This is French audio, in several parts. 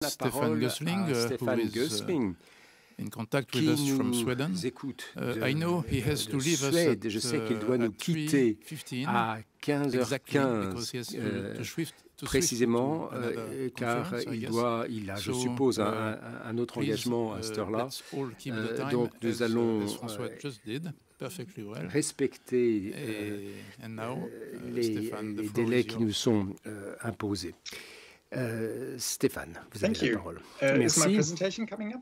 la Stefan parole Gößling, à Stefan who is Gößling, in contact with qui us from Sweden. nous écoute I know he has to de leave us Suède. Je sais qu'il doit at nous quitter 3:15 à exactly, 15h15 because he has to switch précisément, to another car conference, I guess. il a, je So, suppose, un autre please, engagement à cette heure-là. let's all keep the time Donc nous allons as François just did, perfectly well. respecter And now, les Stéphane, the floor délais is qui yours. nous sont imposés. Stéphane, vous avez Thank la you. parole. Is my Merci. presentation coming up?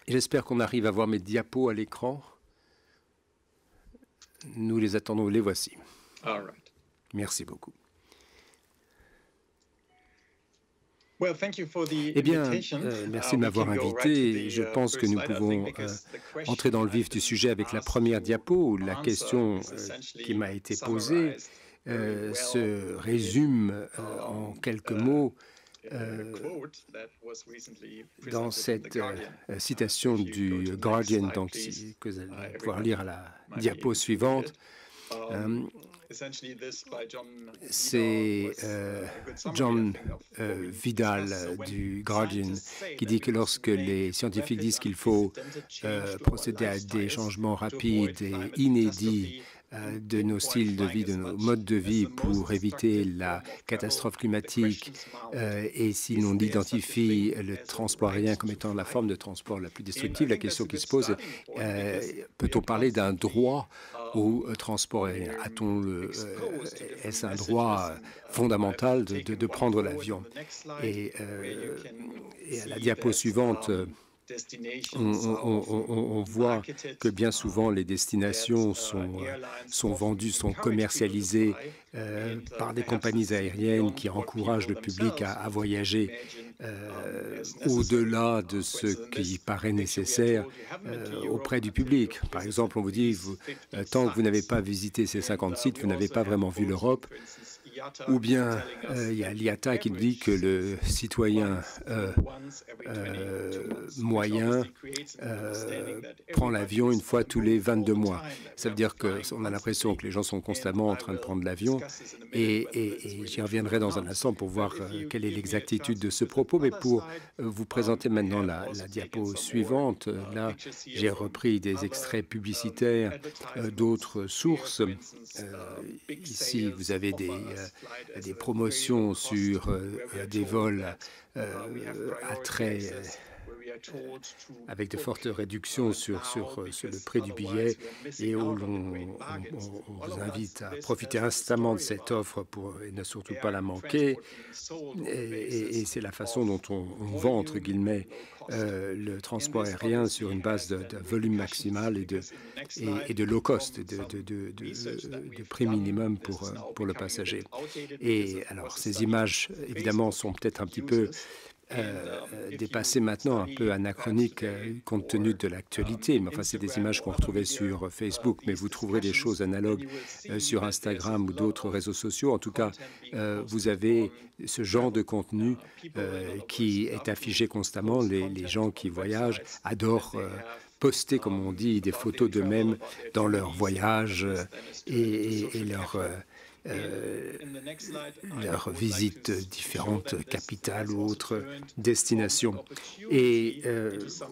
J'espère qu'on arrive à voir mes diapos à l'écran. Nous les attendons, les voici. All right. Merci beaucoup. Well, thank you for the Eh bien, invitation. merci de We m'avoir can go right invité. to the, Je pense que first nous slide, I pouvons think, because the question entrer dans le vif I've du just sujet avec la asked première to diapo, où la answer question is essentially qui m'a été posée summarized very well se résume en quelques mots in a quote that was recently dans presented in cette The Guardian. citation If you go du to the next Guardian, slide, donc, please. que vous allez pouvoir Everybody lire à la might be diapo able to suivante. read it. Essentially this by John C'est Vidal was a good summary, John I think, of what we Vidal discussed. So when du Guardian scientists say qui that dit we que lorsque must make les scientifiques rapid, disent qu'il faut unprecedented change to our procéder à des lifestyles changements to avoid rapides et climate inédits catastrophe, de nos styles de vie, de nos modes de vie pour éviter la catastrophe climatique, et si l'on identifie le transport aérien comme étant la forme de transport la plus destructive, la question qui se pose est peut-on parler d'un droit au transport aérien? Est-ce un droit fondamental de prendre l'avion? Et à la diapo suivante, on voit que bien souvent les destinations sont vendues, sont commercialisées par des compagnies aériennes qui encouragent le public à voyager au-delà de ce qui paraît nécessaire auprès du public. Par exemple, on vous dit, tant que vous n'avez pas visité ces 50 sites, vous n'avez pas vraiment vu l'Europe. Ou bien, il y a l'IATA qui dit que le citoyen moyen prend l'avion une fois tous les 22 mois. Ça veut dire qu'on a l'impression que les gens sont constamment en train de prendre l'avion. Et j'y reviendrai dans un instant pour voir quelle est l'exactitude de ce propos. Mais pour vous présenter maintenant la diapo suivante, là, j'ai repris des extraits publicitaires d'autres sources. Ici, vous avez des promotions sur des vols à très avec de fortes réductions sur le prix du billet, et où on vous invite à profiter instamment de cette offre et ne surtout pas la manquer. Et c'est la façon dont on vend, entre guillemets, le transport aérien sur une base de volume maximal et de low cost, de prix minimum pour le passager. Et alors, ces images, évidemment, sont peut-être un petit peu dépassées maintenant, un peu anachroniques compte tenu de l'actualité. Mais enfin, c'est des images qu'on retrouvait sur Facebook, mais vous trouverez des choses analogues sur Instagram ou d'autres réseaux sociaux. En tout cas, vous avez ce genre de contenu qui est affiché constamment. Les gens qui voyagent adorent poster, comme on dit, des photos d'eux-mêmes dans leur voyage et leur visite différentes capitales ou autres destinations. Et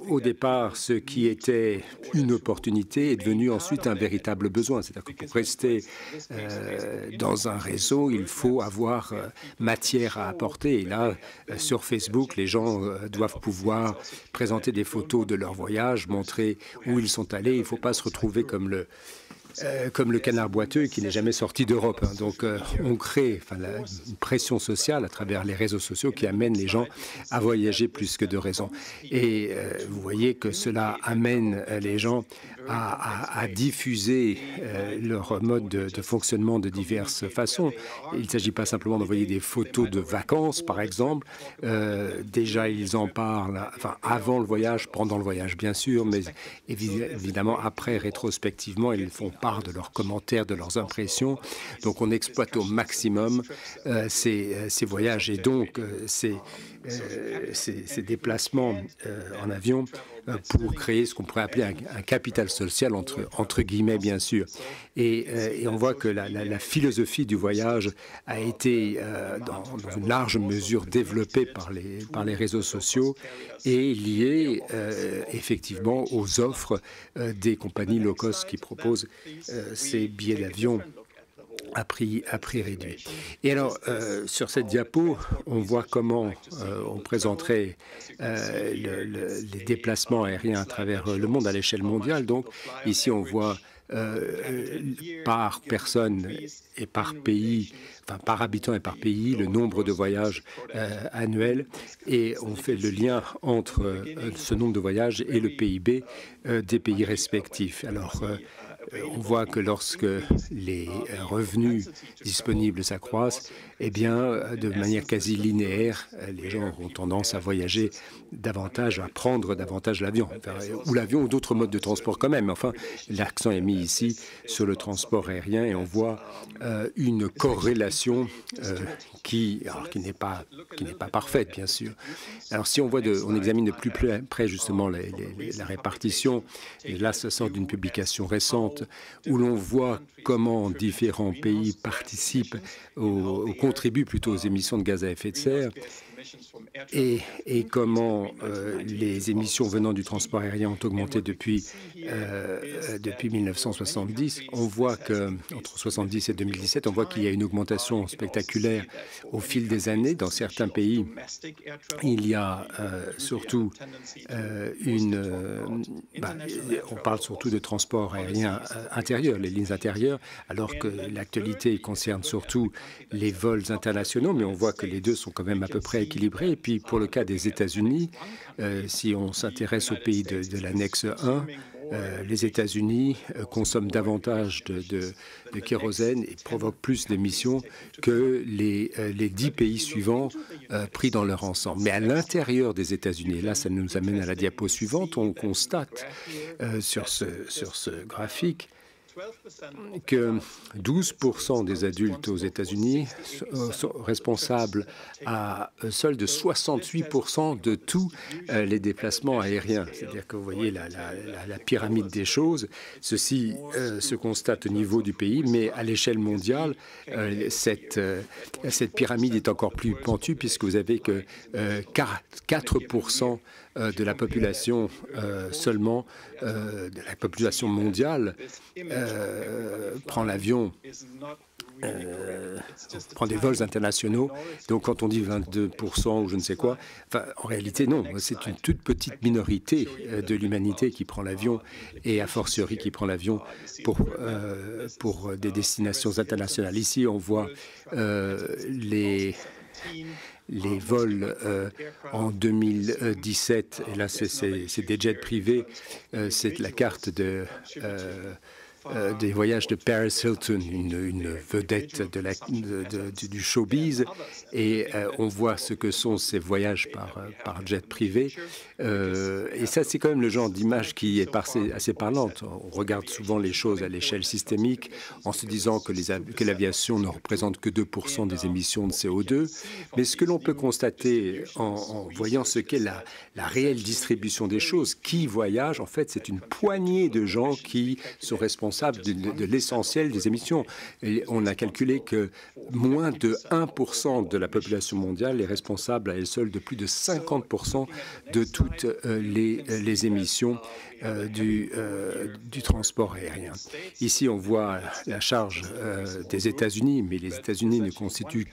au départ, ce qui était une opportunité est devenu ensuite un véritable besoin. C'est-à-dire que pour rester dans un réseau, il faut avoir matière à apporter. Et là, sur Facebook, les gens doivent pouvoir présenter des photos de leur voyage, montrer où ils sont allés. Il ne faut pas se retrouver comme le canard boiteux qui n'est jamais sorti d'Europe. Donc on crée une pression sociale à travers les réseaux sociaux qui amène les gens à voyager plus que de raison. Et vous voyez que cela amène les gens à diffuser leur mode de fonctionnement de diverses façons. Il ne s'agit pas simplement d'envoyer des photos de vacances, par exemple. Déjà, ils en parlent avant le voyage, pendant le voyage, bien sûr, mais évidemment, après, rétrospectivement, ils font part de leurs commentaires, de leurs impressions. Donc, on exploite au maximum ces voyages. Et donc, ces déplacements en avion pour créer ce qu'on pourrait appeler un capital social, entre guillemets, bien sûr. Et on voit que la philosophie du voyage a été, dans une large mesure, développée par les réseaux sociaux et liée effectivement aux offres des compagnies low cost qui proposent ces billets d'avion à prix réduit. Et alors, sur cette diapo, on voit comment on présenterait les déplacements aériens à travers le monde à l'échelle mondiale. Donc, ici, on voit par personne et par pays, enfin par habitant et par pays, le nombre de voyages annuels, et on fait le lien entre ce nombre de voyages et le PIB des pays respectifs. Alors, on voit que lorsque les revenus disponibles s'accroissent, eh bien, de manière quasi linéaire, les gens ont tendance à voyager davantage, à prendre davantage l'avion, ou l'avion ou d'autres modes de transport quand même. Enfin, l'accent est mis ici sur le transport aérien et on voit une corrélation qui n'est pas parfaite, bien sûr. Alors, si on examine de plus près justement la répartition, et là, ça sort d'une publication récente où l'on voit comment différents pays participent contribuent plutôt aux émissions de gaz à effet de serre et comment les émissions venant du transport aérien ont augmenté depuis 1970. On voit qu'entre 1970 et 2017, on voit qu'il y a une augmentation spectaculaire au fil des années. Dans certains pays, il y a surtout on parle surtout de transport aérien intérieur, les lignes intérieures, alors que l'actualité concerne surtout les vols internationaux, mais on voit que les deux sont quand même à peu près équilibrés. Et puis, pour le cas des États-Unis, si on s'intéresse aux pays de l'annexe 1, les États-Unis consomment davantage de kérosène et provoquent plus d'émissions que les 10 pays suivants pris dans leur ensemble. Mais à l'intérieur des États-Unis, là, ça nous amène à la diapo suivante, on constate sur ce graphique que 12% des adultes aux États-Unis sont responsables à seuls de 68% de tous les déplacements aériens. C'est-à-dire que vous voyez la pyramide des choses. Ceci se constate au niveau du pays, mais à l'échelle mondiale, cette pyramide est encore plus pentue puisque vous avez que 4% de la population seulement, de la population mondiale, prend l'avion, prend des vols internationaux. Donc quand on dit 22% ou je ne sais quoi, en réalité non, c'est une toute petite minorité de l'humanité qui prend l'avion et a fortiori qui prend l'avion pour des destinations internationales. Ici, on voit les vols en 2017, et là c'est des jets privés, c'est la carte des voyages de Paris Hilton, une vedette du showbiz, et on voit ce que sont ces voyages par jet privé. Et ça, c'est quand même le genre d'image qui est assez parlante. On regarde souvent les choses à l'échelle systémique en se disant que l'aviation ne représente que 2% des émissions de CO2. Mais ce que l'on peut constater en voyant ce qu'est la réelle distribution des choses, qui voyage, en fait, c'est une poignée de gens qui sont responsables de l'essentiel des émissions. Et on a calculé que moins de 1% de la population mondiale est responsable à elle seule de plus de 50% de toutes les émissions du transport aérien. Ici, on voit la charge des États-Unis, mais les États-Unis ne constituent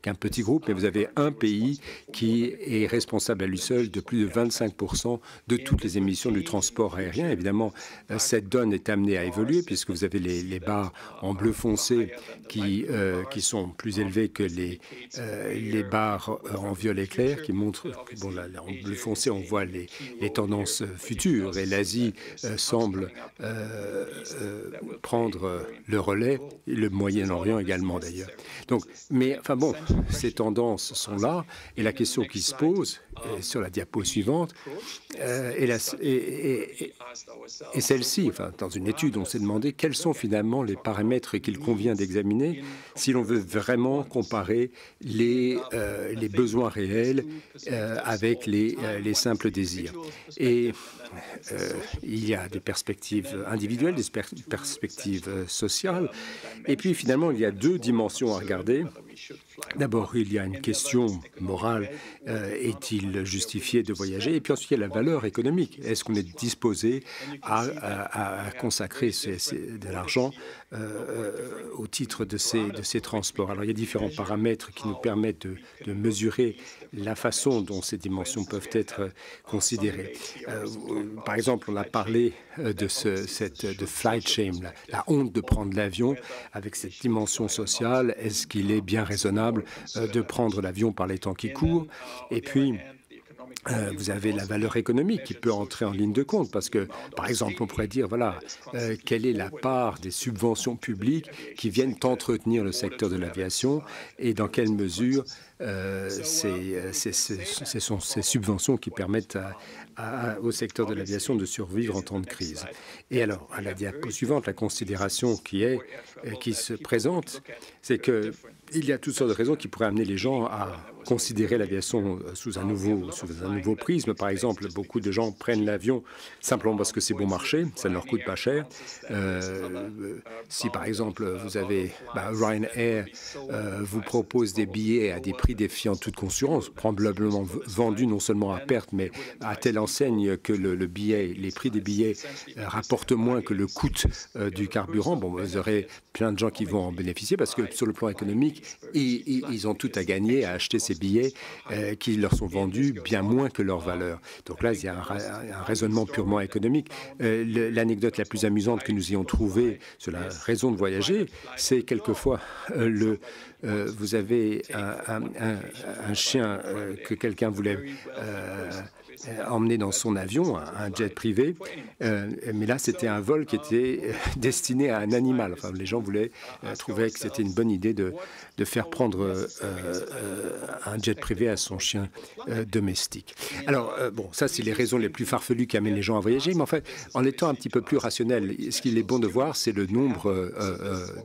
qu'un petit groupe, mais vous avez un pays qui est responsable à lui seul de plus de 25% de toutes les émissions du transport aérien. Évidemment, cette donne est amenée à évoluer puisque vous avez les barres en bleu foncé qui sont plus élevées que les barres en violet clair qui montrent, bon, là, en bleu foncé, on voit les tendances futures et l'Asie semble prendre le relais, et le Moyen-Orient également d'ailleurs. Donc, mais enfin bon, ces tendances sont là et la question qui se pose sur la diapo suivante est celle-ci. Enfin, dans une étude, on s'est demander quels sont finalement les paramètres qu'il convient d'examiner si l'on veut vraiment comparer les besoins réels avec les simples désirs. Et il y a des perspectives individuelles, des perspectives sociales, et puis finalement il y a deux dimensions à regarder. D'abord, il y a une question morale, est-il justifié de voyager? Et puis ensuite, il y a la valeur économique. Est-ce qu'on est disposé à consacrer de l'argent au titre de ces transports? Alors, il y a différents paramètres qui nous permettent de mesurer la façon dont ces dimensions peuvent être considérées. Par exemple, on a parlé de flight shame, la honte de prendre l'avion avec cette dimension sociale. Est-ce qu'il est bien raisonnable de prendre l'avion par les temps qui courent? Et puis, vous avez la valeur économique qui peut entrer en ligne de compte parce que, par exemple, on pourrait dire, voilà, quelle est la part des subventions publiques qui viennent entretenir le secteur de l'aviation et dans quelle mesure ce sont ces subventions qui permettent au secteur de l'aviation de survivre en temps de crise. Et alors, à la diapo suivante, la considération qui se présente, c'est qu'il y a toutes sortes de raisons qui pourraient amener les gens à considérer l'aviation sous un nouveau prisme. Par exemple, beaucoup de gens prennent l'avion simplement parce que c'est bon marché, ça ne leur coûte pas cher. Si par exemple vous avez Ryanair vous propose des billets à des prix défiant toute concurrence, probablement vendus non seulement à perte, mais à telle enseigne que les prix des billets rapportent moins que le coût du carburant, bon, vous aurez plein de gens qui vont en bénéficier parce que sur le plan économique, ils ont tout à gagner à acheter ces billets qui leur sont vendus bien moins que leur valeur. Donc là, il y a un raisonnement purement économique. L'anecdote la plus amusante que nous ayons trouvée sur la raison de voyager, c'est quelquefois vous avez un chien que quelqu'un voulait emmener dans son avion, un jet privé, mais là c'était un vol qui était destiné à un animal. Enfin, les gens trouvaient que c'était une bonne idée de faire prendre un jet privé à son chien domestique. Alors, bon, ça c'est les raisons les plus farfelues qui amènent les gens à voyager, mais en fait, en étant un petit peu plus rationnel, ce qu'il est bon de voir, c'est le nombre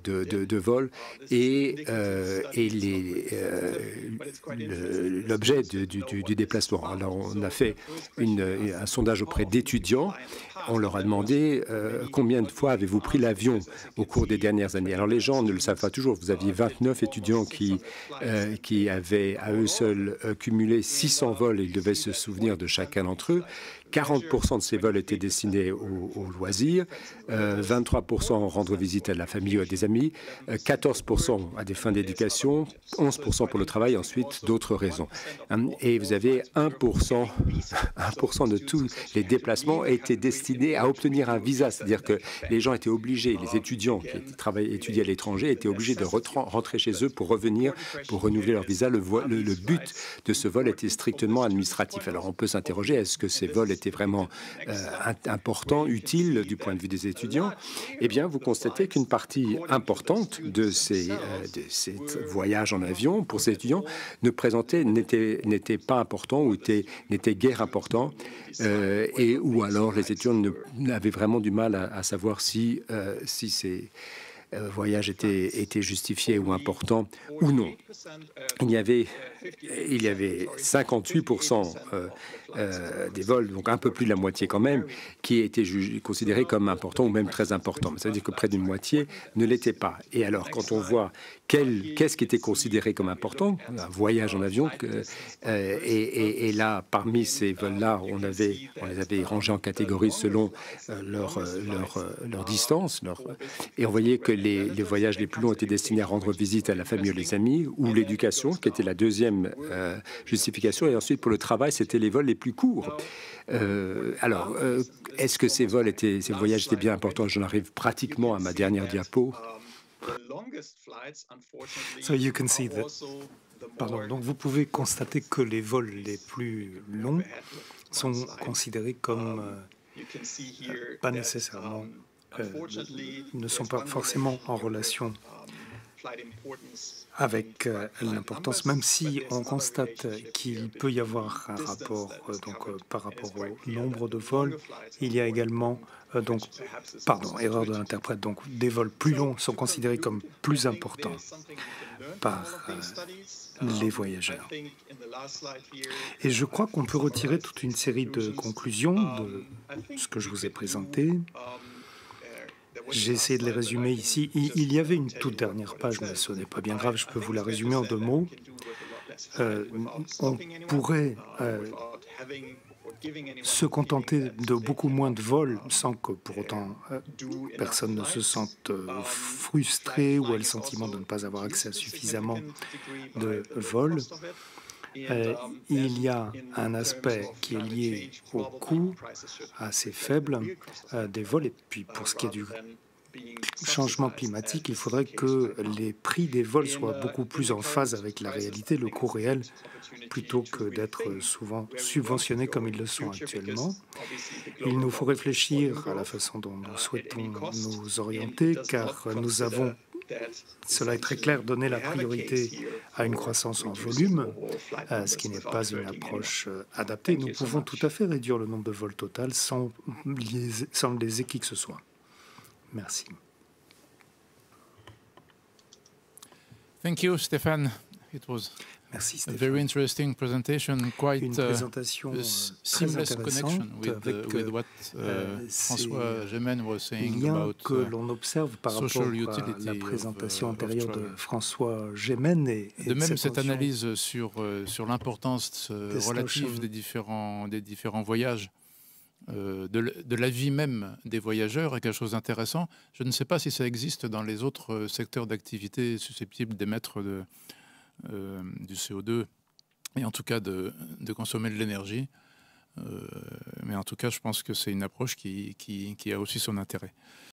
de vols et l'objet du déplacement. Alors, on a fait un sondage auprès d'étudiants. On leur a demandé combien de fois avez-vous pris l'avion au cours des dernières années. Alors les gens ne le savent pas toujours. Vous aviez 29 étudiants qui avaient à eux seuls cumulé 600 vols et ils devaient se souvenir de chacun d'entre eux. 40% de ces vols étaient destinés aux loisirs, 23% rendre visite à la famille ou à des amis, 14% à des fins d'éducation, 11% pour le travail, ensuite d'autres raisons. Et vous avez 1% de tous les déplacements étaient destinés à obtenir un visa, c'est-à-dire que les gens étaient obligés, les étudiants qui étudiaient à l'étranger étaient obligés de rentrer chez eux pour revenir, pour renouveler leur visa. Le but de ce vol était strictement administratif. Alors on peut s'interroger, est-ce que ces vols étaient vraiment importants, utiles du point de vue des étudiants? Eh bien, vous constatez qu'une partie importante de ces voyages en avion pour ces étudiants n'était pas important ou n'était guère important, ou alors les étudiants avaient vraiment du mal à savoir si ces voyage était justifié ou important ou non. Il y avait 58% des vols, donc un peu plus de la moitié quand même, qui étaient considérés comme importants ou même très importants. Ça veut dire que près d'une moitié ne l'étaient pas. Et alors, quand on voit qu'est-ce qui était considéré comme important, un voyage en avion, et là, parmi ces vols-là, on les avait rangés en catégories selon leur distance, et on voyait que les voyages les plus longs étaient destinés à rendre visite à la famille ou les amis, ou l'éducation, qui était la deuxième justification, et ensuite pour le travail, c'était les vols les plus courts. Alors, est-ce que ces voyages étaient bien importants? J'en arrive pratiquement à ma dernière diapo. So you can see that. Pardon, donc vous pouvez constater que les vols les plus longs sont considérés comme pas nécessairement, ne sont pas forcément en relation avec l'importance, même si on constate qu'il peut y avoir un rapport par rapport au nombre de vols, il y a également erreur de l'interprète, donc des vols plus longs sont considérés comme plus importants par les voyageurs. Et je crois qu'on peut retirer toute une série de conclusions de ce que je vous ai présenté. J'ai essayé de les résumer ici. Il y avait une toute dernière page, mais ce n'est pas bien grave, je peux vous la résumer en 2 mots. On pourrait se contenter de beaucoup moins de vols sans que pour autant personne ne se sente frustré ou ait le sentiment de ne pas avoir accès à suffisamment de vols. Il y a un aspect qui est lié au coût assez faible des vols. Et puis pour ce qui est du changement climatique, il faudrait que les prix des vols soient beaucoup plus en phase avec la réalité, le coût réel, plutôt que d'être souvent subventionnés comme ils le sont actuellement. Il nous faut réfléchir à la façon dont nous souhaitons nous orienter, car nous avons, cela est très clair, donné la priorité à une croissance en volume, ce qui n'est pas une approche adaptée. Nous pouvons tout à fait réduire le nombre de vols total sans léser qui que ce soit. Merci. Thank you, Stéphane. It was Merci, a Stéphane. very interesting presentation, quite Une présentation très seamless intéressante connection with what François Gemène was saying lien about que l'on observe par rapport social à la utility présentation of antérieure de travel. François Gemène et De même, cette cette notion analyse sur l'importance relative des différents voyages, de la vie même des voyageurs est quelque chose d'intéressant. Je ne sais pas si ça existe dans les autres secteurs d'activité susceptibles d'émettre du CO2 et en tout cas de consommer de l'énergie. Mais en tout cas, je pense que c'est une approche qui a aussi son intérêt.